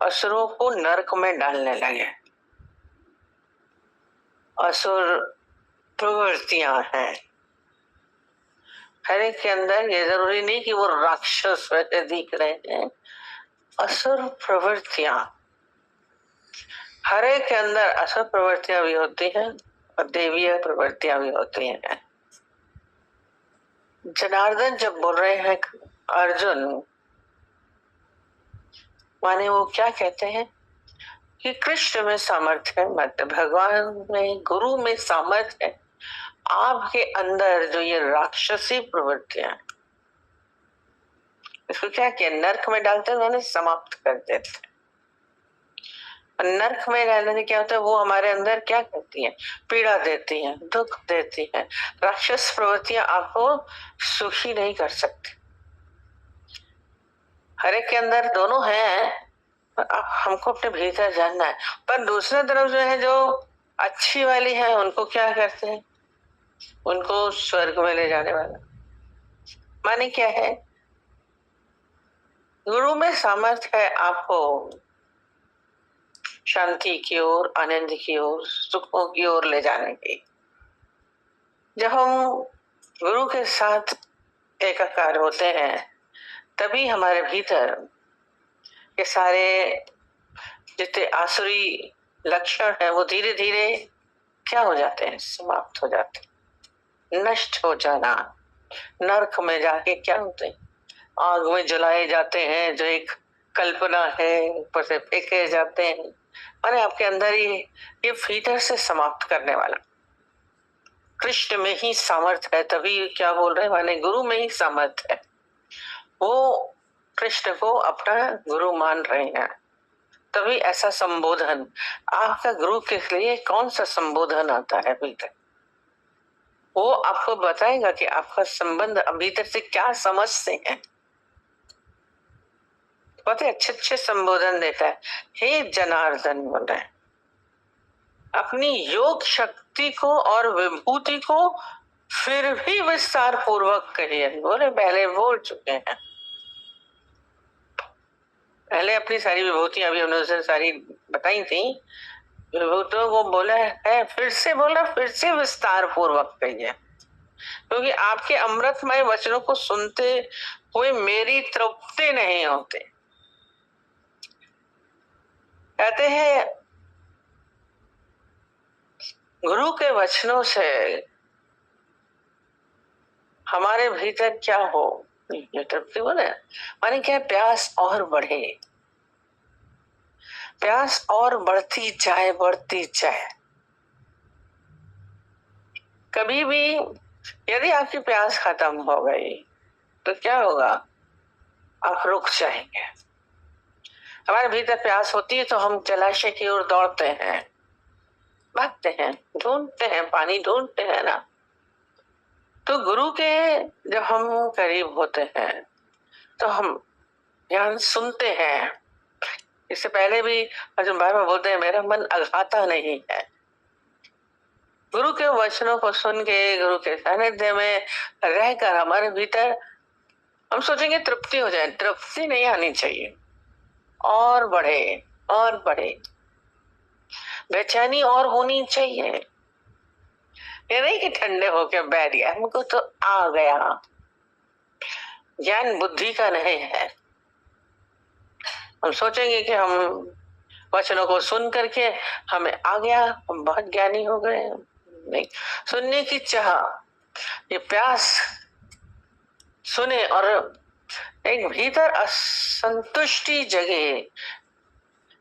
असुरों को नरक में डालने लगे। असुर प्रवृत्तियां हैं हर एक के अंदर। ये जरूरी नहीं कि वो राक्षस वैसे दिख रहे हैं। असुर प्रवृत्तियां हर एक के अंदर, असुर प्रवृत्तियां भी होती हैं और देवीय प्रवृत्तियां भी होती हैं। जनार्दन जब बोल रहे हैं अर्जुन, माने वो क्या कहते हैं कि कृष्ण में सामर्थ्य है, मत भगवान में, गुरु में सामर्थ्य है। आपके अंदर जो ये राक्षसी प्रवृत्तियां, इसको क्या किया, नरक में डालते हैं, उन्होंने समाप्त कर देते। नरक में रहने से क्या होता है, वो हमारे अंदर क्या करती हैं, पीड़ा देती हैं, दुख देती हैं। राक्षस प्रवृत्तियां आपको सुखी नहीं कर सकती। हर एक के अंदर दोनों हैं, हमको अपने भीतर जानना है। पर दूसरी तरफ जो है, जो अच्छी वाली है, उनको क्या करते हैं, उनको स्वर्ग में ले जाने वाला। माने क्या है, गुरु में सामर्थ्य है आपको शांति की ओर, आनंद की ओर, सुखों की ओर ले जाने की। जब हम गुरु के साथ एकाकार होते हैं, तभी हमारे भीतर ये सारे जितने आसुरी लक्षण है, वो धीरे धीरे क्या हो जाते हैं, समाप्त हो जाते हैं, नष्ट हो जाना। नरक में जाके क्या होते हैं, आग में जलाए जाते हैं, जो एक कल्पना है, ऊपर से फेंके जाते हैं। माने आपके अंदर ये भीतर से समाप्त करने वाला। कृष्ण में ही सामर्थ्य है, तभी क्या बोल रहे हैं, माने गुरु में ही सामर्थ्य है। वो कृष्ण को अपना गुरु मान रहे हैं, तभी ऐसा संबोधन। आपका गुरु के लिए कौन सा संबोधन आता है भीतर, वो आपको बताएगा कि आपका संबंध भीतर से क्या समझते हैं। बहुत अच्छे अच्छे संबोधन देता है। हे जनार्दन बोल रहे हैं, अपनी योग शक्ति को और विभूति को फिर भी विस्तार पूर्वक कहिए। बोले पहले बोल चुके हैं, पहले अपनी सारी विभूतियां अभी उन्होंने सारी बताई थी, विभूतियों को बोला है, फिर से बोला, फिर से विस्तार पूर्वक कहिए। क्योंकि आपके अमृतमय वचनों को सुनते हुए मेरी तृप्ति नहीं होती। कहते हैं गुरु के वचनों से हमारे भीतर क्या हो, ये तृप्ति बोले, माने क्या, प्यास और बढ़े, प्यास और बढ़ती जाए, बढ़ती जाए। कभी भी यदि आपकी प्यास खत्म हो गई तो क्या होगा, आप रुक जाएंगे। हमारे भीतर प्यास होती है तो हम जलाशय की ओर दौड़ते हैं, भागते हैं, ढूंढते हैं, पानी ढूंढते हैं ना। तो गुरु के जब हम करीब होते हैं तो हम ज्ञान सुनते हैं। इससे पहले भी अर्जुन भाई में बोलते हैं, मेरा मन अघाता नहीं है। गुरु के वचनों को सुन के, गुरु के सानिध्य में रहकर हमारे भीतर हम सोचेंगे तृप्ति हो जाए। तृप्ति नहीं आनी चाहिए, और बढ़े और बढ़े, बेचैनी और होनी चाहिए। ये नहीं कि ठंडे होके बैठ गया, हमको तो आ गया। ज्ञान बुद्धि का नहीं है। हम सोचेंगे कि हम वचनों को सुन करके हमें आ गया, हम बहुत ज्ञानी हो गए। नहीं, सुनने की चाह, ये प्यास सुने और एक भीतर असंतुष्टि जगे,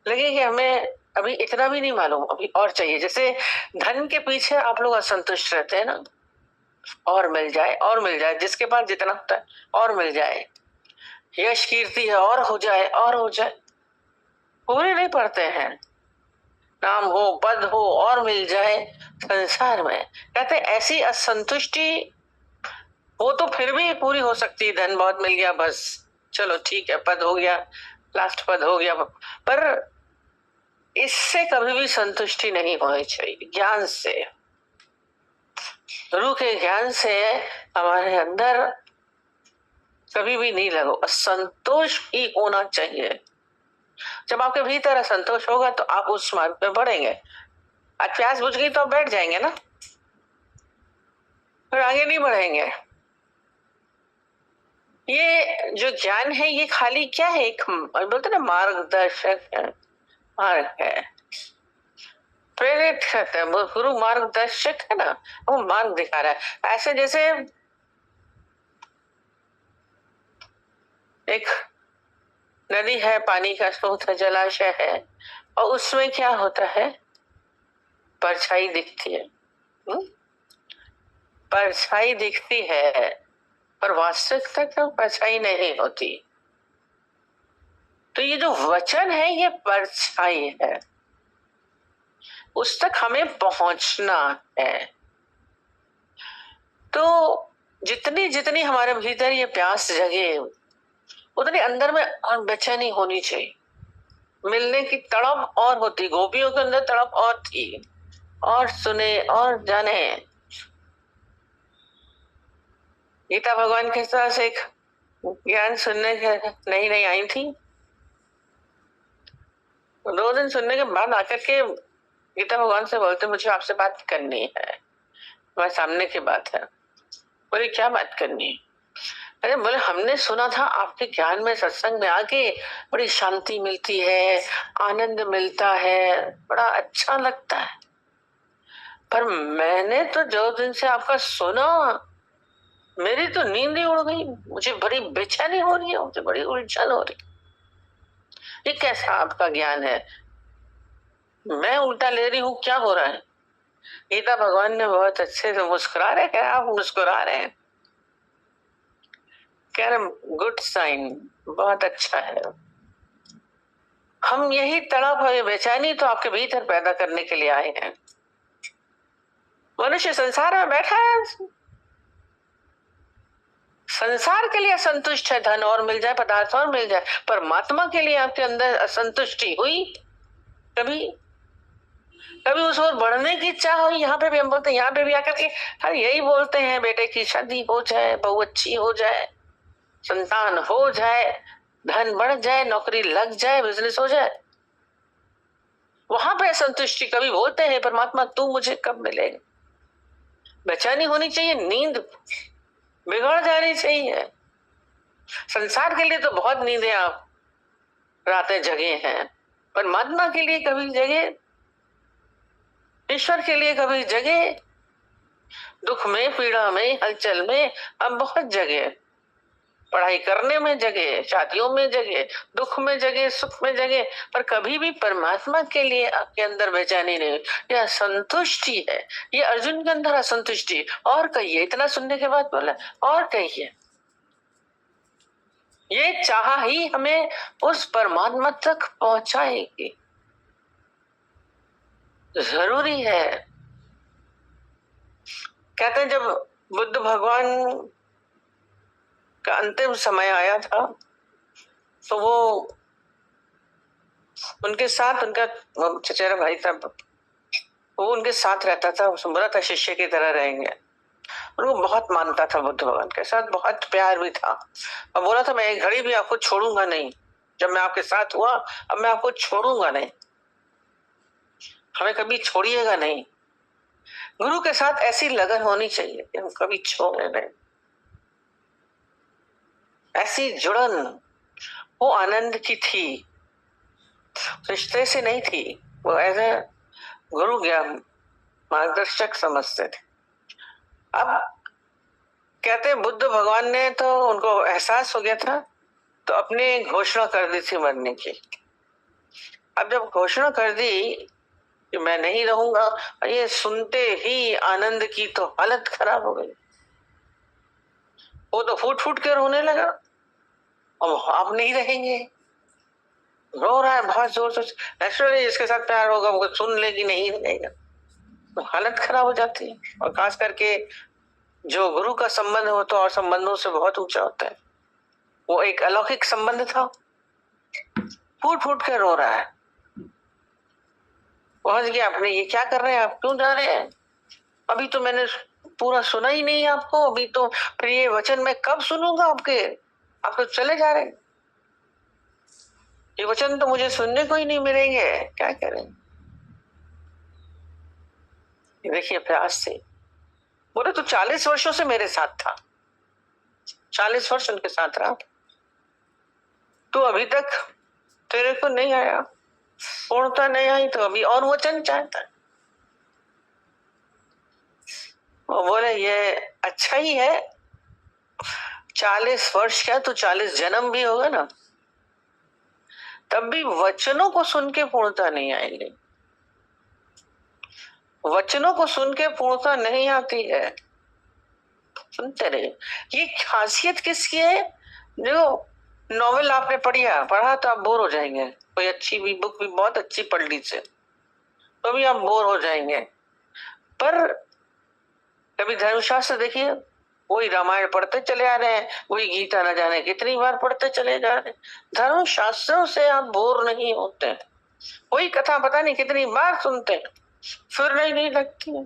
लगे कि हमें अभी इतना भी नहीं मालूम, अभी और चाहिए। जैसे धन के पीछे आप लोग असंतुष्ट रहते हैं ना, और मिल जाए, और मिल जाए, जिसके पास जितना होता है और मिल जाए, यश कीर्ति है और हो जाए, और हो जाए, पूरे नहीं पड़ते हैं, नाम हो, पद हो और मिल जाए संसार में। कहते ऐसी असंतुष्टि वो तो फिर भी पूरी हो सकती, धन बहुत मिल गया, बस चलो ठीक है, पद हो गया, लास्ट पद हो गया, पर इससे कभी भी संतुष्टि नहीं होनी चाहिए। ज्ञान से, गुरु के ज्ञान से हमारे अंदर कभी भी नहीं लगो, असंतोष ही होना चाहिए। जब आपके भीतर असंतोष होगा तो आप उस मार्ग पे बढ़ेंगे। आज प्यास बुझ गई तो आप बैठ जाएंगे ना, फिर आगे नहीं बढ़ेंगे। ये जो ज्ञान है ये खाली क्या है, एक बोलते ना मार्गदर्शक है, मार्ग है, प्रेरित करता है, वो गुरु मार्गदर्शक है ना, वो मार्ग दिखा रहा है। ऐसे जैसे एक नदी है, पानी का स्रोत है, जलाशय है, और उसमें क्या होता है, परछाई दिखती है। परछाई दिखती है पर वास्तविकता तो परछाई नहीं होती। तो ये जो वचन है ये परछाई है, उस तक हमें पहुंचना है। तो जितनी जितनी हमारे भीतर ये प्यास जगे उतनी अंदर में और बेचैनी होनी चाहिए, मिलने की तड़प और होती। गोपियों के अंदर तड़प और थी, और सुने और जाने। गीता भगवान के पास एक ज्ञान सुनने के नहीं नहीं आई थी, 2 दिन सुनने के बाद आकर के गीता भगवान से बोलते मुझे आपसे बात करनी है, वह सामने की बात है। बोले क्या बात करनी है? अरे बोले हमने सुना था आपके ज्ञान में, सत्संग में आके बड़ी शांति मिलती है, आनंद मिलता है, बड़ा अच्छा लगता है। पर मैंने तो जो दिन से आपका सुना मेरी तो नींद ही उड़ गई, मुझे बड़ी बेचैनी हो रही है, मुझे बड़ी उलझन हो रही। ये कैसा आपका ज्ञान है? मैं उल्टा ले रही हूँ, क्या हो रहा है? गीता भगवान ने बहुत अच्छे से मुस्कुरा रहे हैं, आप मुस्कुरा रहे हैं, कह रहे गुड साइन, बहुत अच्छा है। हम यही तड़प और बेचैनी तो आपके भीतर पैदा करने के लिए आए हैं। मनुष्य संसार में बैठा है, संसार के लिए असंतुष्ट है, धन और मिल जाए, पदार्थ और मिल जाए। परमात्मा के लिए आपके अंदर असंतुष्टि हुई कभी? कभी उस ओर बढ़ने की इच्छा हुई? यहाँ पे भी हम बोलते हैं, यहाँ पे भी आकर के हर यही बोलते हैं, बेटे की शादी हो जाए, बहू अच्छी हो जाए, संतान हो जाए, धन बढ़ जाए, नौकरी लग जाए, बिजनेस हो जाए। वहां पे असंतुष्टि कभी बोलते हैं, परमात्मा तू मुझे कब मिलेगा? बेचैनी होनी चाहिए, नींद बिगड़ जानी चाहिए। संसार के लिए तो बहुत नींदें आप रातें जगे हैं, परमात्मा के लिए कभी जगे, ईश्वर के लिए कभी जगे? दुख में, पीड़ा में, हलचल में हम बहुत जगे, पढ़ाई करने में जगे, शादियों में जगे, दुख में जगे, सुख में जगे, पर कभी भी परमात्मा के लिए आपके अंदर बेचैनी नहीं। यह असंतुष्टि है, ये अर्जुन के अंदर असंतुष्टि। और कहिए, इतना सुनने के बाद बोला और कहिए, ये चाह ही हमें उस परमात्मा तक पहुंचाएगी। जरूरी है। कहते हैं जब बुद्ध भगवान का अंतिम समय आया था तो वो उनके साथ, उनका चचेरा भाई था, वो उनके साथ रहता था, बोला था शिष्य की तरह रहेंगे। उनको बहुत मानता था, बुद्ध भगवान के साथ बहुत प्यार भी था, और बोला था मैं एक घड़ी भी आपको छोड़ूंगा नहीं, जब मैं आपके साथ हुआ अब मैं आपको छोड़ूंगा नहीं, हमें कभी छोड़िएगा नहीं। गुरु के साथ ऐसी लगन होनी चाहिए कि हम कभी छोड़े नहीं, ऐसी जुड़न वो आनंद की थी, रिश्ते से नहीं थी, वो एज ए गुरु ज्ञान मार्गदर्शक समझते थे। अब कहते बुद्ध भगवान ने तो उनको एहसास हो गया था, तो अपने घोषणा कर दी थी मरने की। अब जब घोषणा कर दी कि मैं नहीं रहूंगा, और ये सुनते ही आनंद की तो हालत खराब हो गई, वो तो फूट फूट के रोने लगा, अब आप नहीं रहेंगे, रो रहा है बहुत जोर से। नेचुरली जिसके साथ प्यार होगा वो सुन लेगी, नहीं रहेगा तो हालत खराब हो जाती है। और खास करके जो गुरु का संबंध हो तो और संबंधों से बहुत ऊंचा होता है, वो एक अलौकिक संबंध था, फूट फूट के रो रहा है। पहुंच गया अपने, ये क्या कर रहे हैं आप, क्यों जा रहे हैं? अभी तो मैंने पूरा सुना ही नहीं आपको, अभी तो फिर ये वचन मैं कब सुनूंगा आपके, आप तो चले जा रहे हैं। ये वचन तो मुझे सुनने को ही नहीं मिलेंगे, क्या करें। देखिए प्रयास से बोले तो 40 वर्षों से मेरे साथ था, 40 वर्ष उनके साथ रहा, तो अभी तक तेरे को नहीं आया, पूर्णता नहीं आई, तो अभी और वचन चाहता है। वो बोले ये अच्छा ही है, 40 वर्ष क्या तो 40 जन्म भी होगा ना, तब भी वचनों को सुन के पूर्णता नहीं आएगी। वचनों को सुन के पूर्णता नहीं आती है, सुनते रहे। ये खासियत किसकी है? जो नॉवेल आपने पढ़ा तो आप बोर हो जाएंगे, कोई अच्छी भी बुक भी बहुत अच्छी पढ़ लीजिए तो भी आप बोर हो जाएंगे। पर कभी धर्मशास्त्र देखिए, वही रामायण पढ़ते चले आ रहे हैं, वही गीता न जाने कितनी बार पढ़ते चले जा रहे हैं, धर्मशास्त्रों से आप बोर नहीं होते। वही कथा पता नहीं कितनी बार सुनते हैं, फिर नहीं लगती है।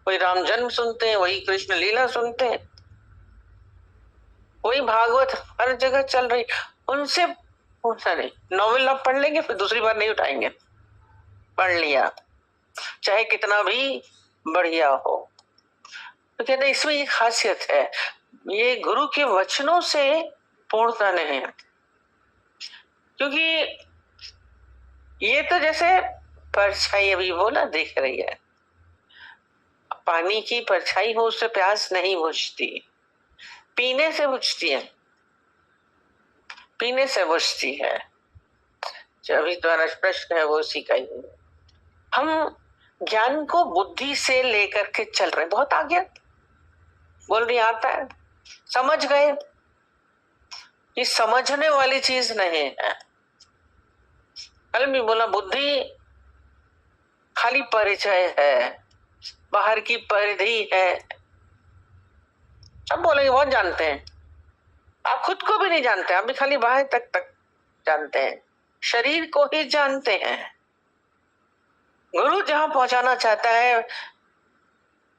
वही राम जन्म सुनते हैं, वही कृष्ण लीला सुनते हैं, वही भागवत हर जगह चल रही, उनसे पूछा नहीं। नॉवेल आप पढ़ लेंगे फिर दूसरी बार नहीं उठाएंगे, पढ़ लिया चाहे कितना भी बढ़िया हो। तो कहते हैं इसमें ये खासियत है, ये गुरु के वचनों से पूर्णता नहीं है। क्योंकि ये तो जैसे परछाई अभी बोला दिख रही है, पानी की परछाई हो उससे प्यास नहीं बुझती, पीने से बुझती है, पीने से बुझती है। जो अभी तुम्हारा प्रश्न है वो उसी का ही है। हम ज्ञान को बुद्धि से लेकर के चल रहे, बहुत आगे बोल रही आता है, समझ गए, ये समझने वाली चीज नहीं है। कल भी बोला बुद्धि खाली परिचय है, बाहर की परिधि है। सब बोलेंगे बहुत जानते हैं, आप खुद को भी नहीं जानते, आप भी खाली बाहर तक जानते हैं, शरीर को ही जानते हैं। गुरु जहां पहुंचाना चाहता है,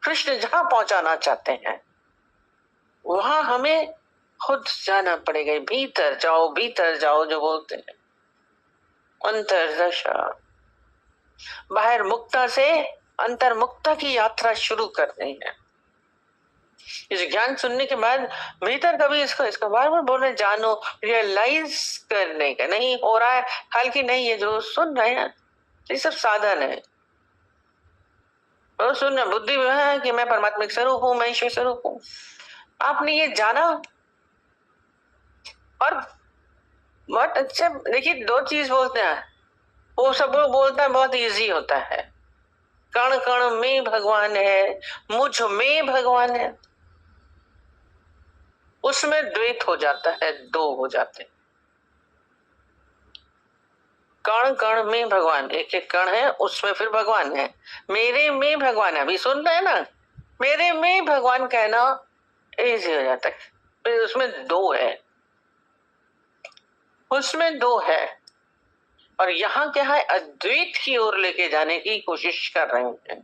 कृष्ण जहां पहुंचाना चाहते हैं, वहां हमें खुद जाना पड़ेगा। भीतर जाओ जो बोलते हैं, अंतर्दशा। बाहर मुक्ता से अंतर मुक्ता की यात्रा शुरू करनी है। इस ज्ञान सुनने के बाद भीतर कभी इसको बार बार बोल रहे, जानो, रियलाइज करने का नहीं हो रहा है, हल्की नहीं, ये जो सुन रहे हैं ये सब साधन है। तो सुन, बुद्धि में है कि मैं परमात्मिक स्वरूप हूं, मैं ईश्वर स्वरूप हूं, आपने ये जाना। और बहुत अच्छे देखिए, दो चीज बोलते हैं, वो सब लोग बोलता है बहुत इजी होता है, कण कण में भगवान है, मुझ में भगवान है, उसमें द्वैत हो जाता है, दो हो जाते हैं। कण कण में भगवान, एक एक कण है उसमें फिर भगवान है, मेरे में भगवान है, अभी सुन रहे हैं ना, मेरे में भगवान कहना इजी हो जाता है, फिर उसमें दो है, उसमें दो है। और यहाँ क्या है, अद्वैत की ओर लेके जाने की कोशिश कर रहे हैं।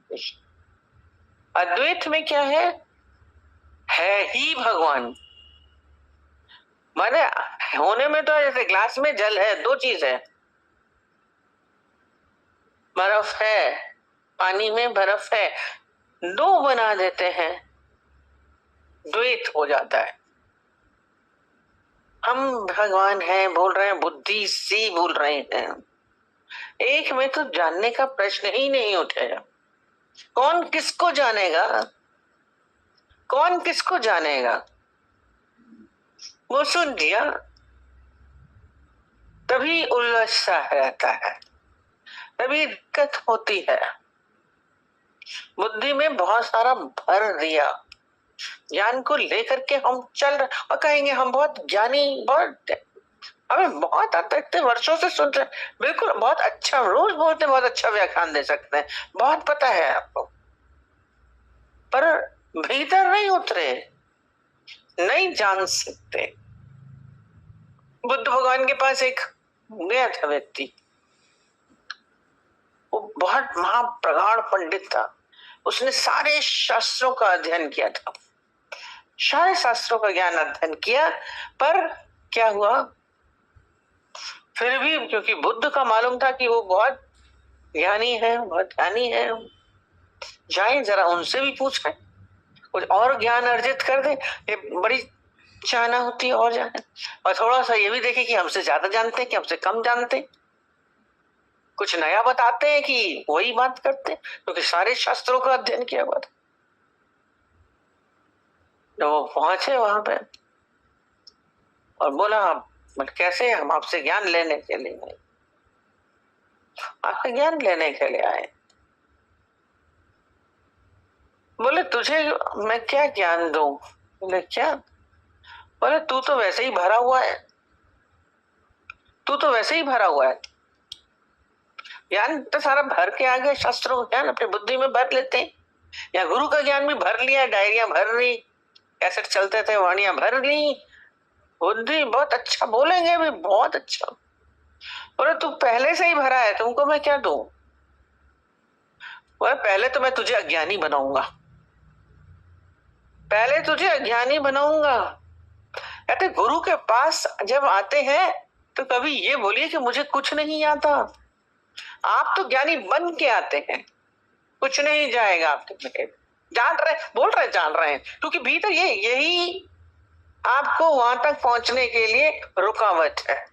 अद्वैत में क्या है ही भगवान, माने होने में तो जैसे ग्लास में जल है, दो चीज है, बर्फ है, पानी में बर्फ है, दो बना देते हैं, द्वैत हो जाता है। हम भगवान हैं बोल रहे हैं, बुद्धि से बोल रहे हैं, एक में तो जानने का प्रश्न ही नहीं उठेगा। कौन किसको जानेगा, कौन किसको जानेगा, वो सुन लिया तभी उलझता रहता है, तभी दिक्कत होती है। बुद्धि में बहुत सारा भर दिया, ज्ञान को लेकर के हम चल रहे और कहेंगे हम बहुत ज्ञानी, बहुत हमें बहुत अतिरिक्त वर्षों से सुन रहे, बिल्कुल बहुत अच्छा, रोज बोलते बहुत अच्छा व्याख्यान दे सकते हैं, बहुत पता है आपको, पर भीतर नहीं उतरे, नहीं जान सकते। बुद्ध भगवान के पास एक गया था व्यक्ति, वो बहुत महाप्रगाढ़ पंडित था, उसने सारे शास्त्रों का अध्ययन किया था, सारे शास्त्रों का ज्ञान अध्ययन किया, पर क्या हुआ, फिर भी क्योंकि बुद्ध का मालूम था कि वो बहुत ज्ञानी है, बहुत ज्ञानी है, जाए जरा उनसे भी पूछें, कुछ और ज्ञान अर्जित कर दे। ये बड़ी चाहना होती है और जाने, और थोड़ा सा ये भी देखे कि हमसे ज्यादा जानते हैं कि हमसे कम जानते हैं, कुछ नया बताते हैं कि वही बात करते हैं, क्योंकि सारे शास्त्रों का अध्ययन किया हुआ था। तो वो पहुंचे वहां पे और बोला, कैसे हम आपसे ज्ञान लेने के लिए आए, आपका ज्ञान लेने के लिए आए। बोले तुझे मैं क्या ज्ञान दूं? बोले क्या? बोले तू तो वैसे ही भरा हुआ है, तू तो वैसे ही भरा हुआ है, ज्ञान तो सारा भर के आ गया, शास्त्रों का ज्ञान अपनी बुद्धि में भर लेते हैं, या गुरु का ज्ञान भी भर लिया, डायरियां भर ली, कैसेट चलते थे वाणियां भर ली, बुद्धि बहुत अच्छा बोलेंगे भी, बहुत अच्छा। बोले तू पहले से ही भरा है, तुमको मैं क्या दूं? बोले पहले तो मैं तुझे अज्ञानी बनाऊंगा, पहले तुझे अज्ञानी बनाऊंगा। कहते गुरु के पास जब आते हैं तो कभी ये बोलिए कि मुझे कुछ नहीं आता, आप तो ज्ञानी बन के आते हैं, कुछ नहीं जाएगा आपके में। जान रहे, बोल रहे जान रहे हैं, क्योंकि भीतर ये यही आपको वहां तक पहुंचने के लिए रुकावट है।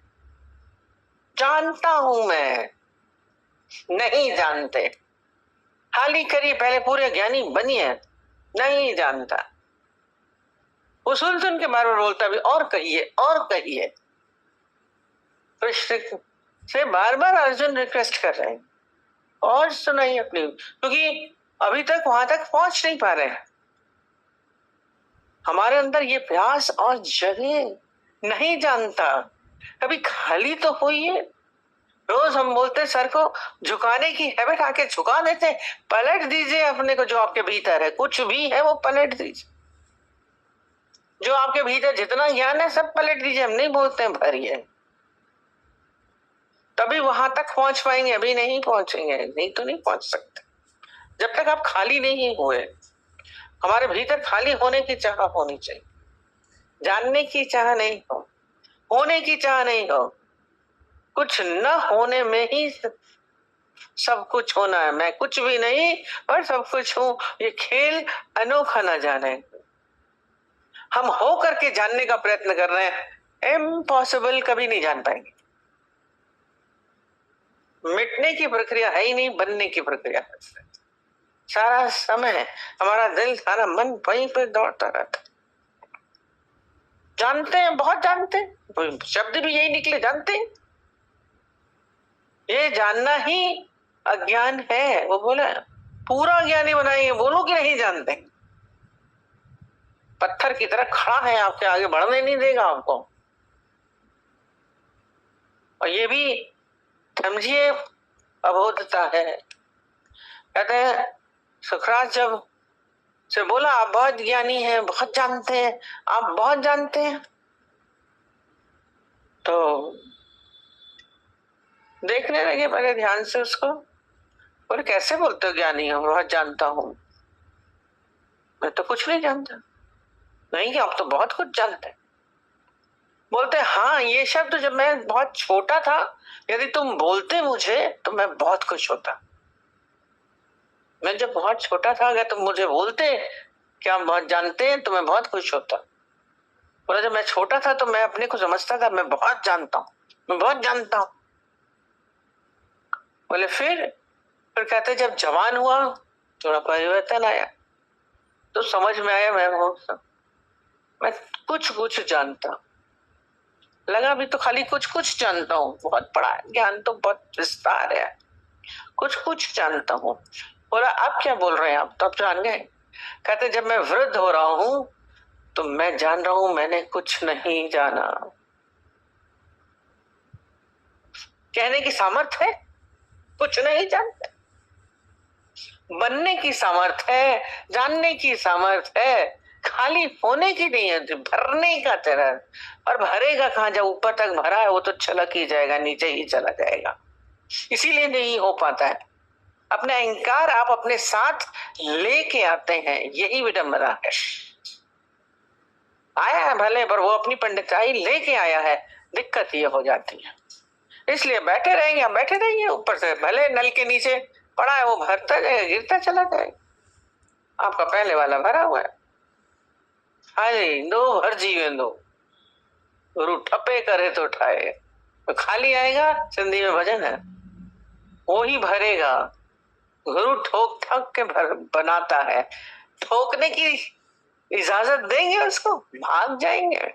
जानता हूं मैं, नहीं जानते, खाली करिए, पहले पूरे ज्ञानी बनिए, नहीं जानता। वो सुन सुन के बार बार बोलता भी, और कहिए और कहिए। कृष्ण से बार बार अर्जुन रिक्वेस्ट कर रहे हैं, और सुनाइए अपनी, क्योंकि अभी तक वहां तक पहुंच नहीं पा रहे हैं। हमारे अंदर ये प्यास और जगे, नहीं जानता, कभी खाली तो होइए। रोज हम बोलते सर को झुकाने की हैबिट, आके झुका देते, पलट दीजिए अपने को, जो आपके भीतर है कुछ भी है वो पलट दीजिए, जो आपके भीतर जितना ज्ञान है सब पलट दीजिए। हम नहीं बोलते हैं भरिए, तभी वहां तक पहुंच पाएंगे, अभी नहीं पहुंचेंगे, नहीं तो नहीं पहुंच सकते जब तक आप खाली नहीं हुए। हमारे भीतर खाली होने की चाह होनी चाहिए, जानने की चाह नहीं हो, होने की चाह नहीं हो, कुछ न होने में ही सब कुछ होना है। मैं कुछ भी नहीं और सब कुछ हूं, ये खेल अनोखा न जाने। हम हो करके जानने का प्रयत्न कर रहे हैं, इम्पॉसिबल, कभी नहीं जान पाएंगे। मिटने की प्रक्रिया है ही नहीं, बनने की प्रक्रिया है। सारा समय हमारा दिल, सारा मन वहीं पर दौड़ता रहता। जानते हैं, बहुत जानते हैं, शब्द भी यही निकले, जानते हैं। ये जानना ही अज्ञान है। वो बोला पूरा ज्ञानी बनाएंगे, बोलो कि नहीं जानते। पत्थर की तरह खड़ा है, आपके आगे बढ़ने नहीं देगा आपको। और ये भी समझिए अबोधता है। कहते हैं सुखराज जब से बोला आप बहुत ज्ञानी हैं, बहुत जानते हैं, आप बहुत जानते हैं, तो देखने लगे पहले ध्यान से उसको। बोले कैसे बोलते हो ज्ञानी हो, बहुत जानता हूं, मैं तो कुछ नहीं जानता। नहीं, आप तो बहुत कुछ जानते हैं। बोलते हाँ, ये शब्द जब मैं बहुत छोटा था, यदि तुम बोलते मुझे तो मैं बहुत खुश होता। मैं जब बहुत छोटा था, अगर तुम मुझे बोलते कि आप बहुत जानते हैं तो मैं बहुत खुश होता। बोला जब मैं छोटा था तो मैं अपने को समझता था मैं बहुत जानता हूँ, मैं बहुत जानता हूँ। बोले फिर कहते जब जवान हुआ थोड़ा परिवर्तन आया, तो समझ में आया मैं कुछ कुछ जानता। लगा भी तो खाली कुछ कुछ जानता हूँ, बहुत बड़ा ज्ञान तो बहुत विस्तार है, कुछ कुछ जानता हूँ। बोला अब क्या बोल रहे हैं आप? तो अब जान गए। कहते जब मैं वृद्ध हो रहा हूं तो मैं जान रहा हूं मैंने कुछ नहीं जाना। कहने की सामर्थ है, कुछ नहीं जानते। बनने की सामर्थ है, जानने की सामर्थ है, खाली होने की नहीं है, भरने का तरह। और भरेगा कहां? जब ऊपर तक भरा है वो तो छलक ही जाएगा, नीचे ही चला जाएगा। इसीलिए नहीं हो पाता है। अपने अहंकार आप अपने साथ लेके आते हैं, यही विडंबना है। आया है भले, पर वो अपनी पंडिताई लेके आया है, दिक्कत ये हो जाती है। इसलिए बैठे रहेंगे, हम बैठे रहेंगे ऊपर से, भले नल के नीचे पड़ा है वो भरता जाएगा, गिरता चला जाएगा। आपका पहले वाला भरा हुआ है। हाय दो हर जीवन दो, गुरु ठप्पे करे तो ठाए। तो खाली आएगा, सिंधी में भजन है, वो ही भरेगा। गुरु ठोक ठक के बनाता है, ठोकने की इजाजत देंगे उसको, भाग जाएंगे।